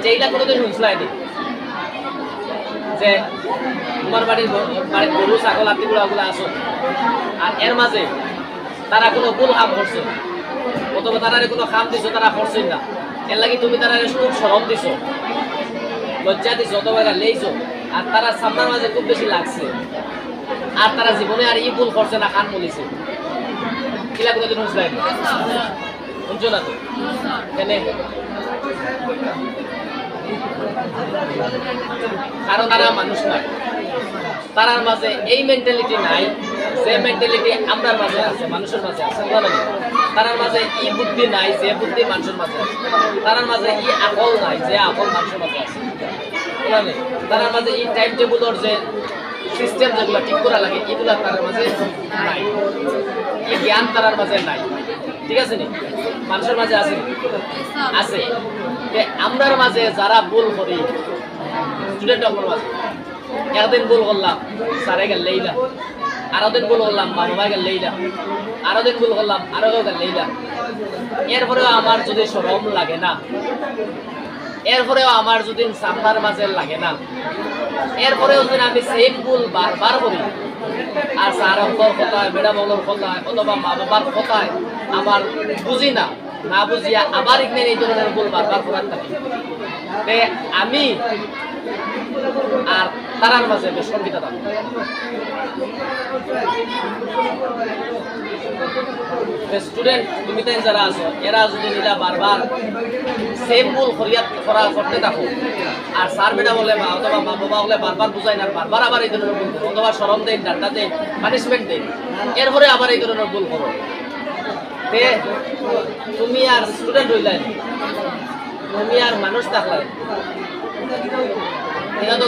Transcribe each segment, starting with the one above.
আচ্ছা এইটা কোনোদিন শুনছিলাইনি যে তোমার বাড়ির গরু ছাগল আত্মীয়গুলো ওগুলো আসো আর এর মাঝে তারা কোনো ভুল কাম করছে অথবা তারা কোনো কাম দিছো তারা করছেন না এর লাগি তুমি তারা খুব শরম দিছো লজ্জা দিছো অথবা লেইছো আর তারা সামনার মাঝে খুব বেশি লাগছে আর তারা জীবনে আর ই ভুল করছে না কান বলিছে কিলা কোনোদিন শুনছিলাইনি শুনছো না তো কেন কারণ তারা মানুষ নয় তারার মাঝে এই মেন্টালিটি নাই যে মেন্টালিটি আমরার মাঝে আছে মানুষের মাঝে আছে তারার মাঝে ই বুদ্ধি নাই যে বুদ্ধি মানুষের মাঝে আছে তারার মাঝে ই আকল নাই যে আকল মানুষের মাঝে আছে তারার মাঝে ই টাইম টেবুলের যে সিস্টেম যেগুলো ঠিক করা লাগে এগুলো তার মাঝে নাই এই জ্ঞান তার মাঝে নাই ঠিক আছে নি মানুষের মাঝে আছে আছে আমরার মাঝে যারা ভুল করি স্টুডেন্ট আমার মাঝে একদিন ভুল করলাম স্যারে গেল লেইলা আরো দিন ভুল করলাম মা বাবা গেল লেইলা আরো দিন ভুল করলাম আরো গেল লেইলা এরপরেও আমার যদি শরম লাগে না এরপরেও আমার যদি সামনার মাঝে লাগে না এরপরেও যদি আমি সেম ভুল বারবার করি আর স্যার অঙ্কর কথায় ম্যাডাম অঙ্কর কথায় অথবা মা বাবার কথায় আমার বুঝি না না বুঝিয়া আবার এখানে এই ধরনের ভুল বারবার করার থাকি আমি আর তারার মাঝে বেশ সংগীতা থাকি স্টুডেন্ট তুমি তাই যারা আছো এরা যদি নিলা বারবার সেম ভুল করতে থাকো আর স্যার ম্যাডাম হলে বা অথবা মা বাবা হলে বারবার বুঝাই না বারবার আবার এই ধরনের ভুল করো অথবা শরম দেন ডান্ডা দেন পানিশমেন্ট দেন এরপরে আবার এই ধরনের ভুল করো তে তুমি আর স্টুডেন্ট হইলেন তুমি আর মানুষ থাকলেন এটা তো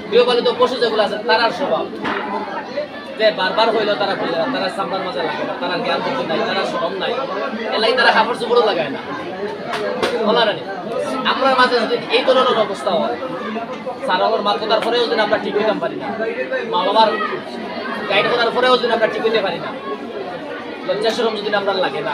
গৃহপালিত পশু যেগুলো আছে তারার স্বভাব যে বারবার হইলেও তারা বুঝে না তারা সামনার মাঝে লাগে না তারা জ্ঞান বুদ্ধি নাই তারা শরম নাই এলাই তারা কাপড় চোপড়ও লাগায় না বলা রানি আমরা মাঝে যদি এই ধরনের অবস্থা হয় সারানোর মাত কথার পরেও যদি আমরা ঠিক হইতে পারি না মা বাবার গাইড করার পরেও যদি আমরা ঠিক হইতে পারি না লজ্জা শরম যদি আমরা লাগে না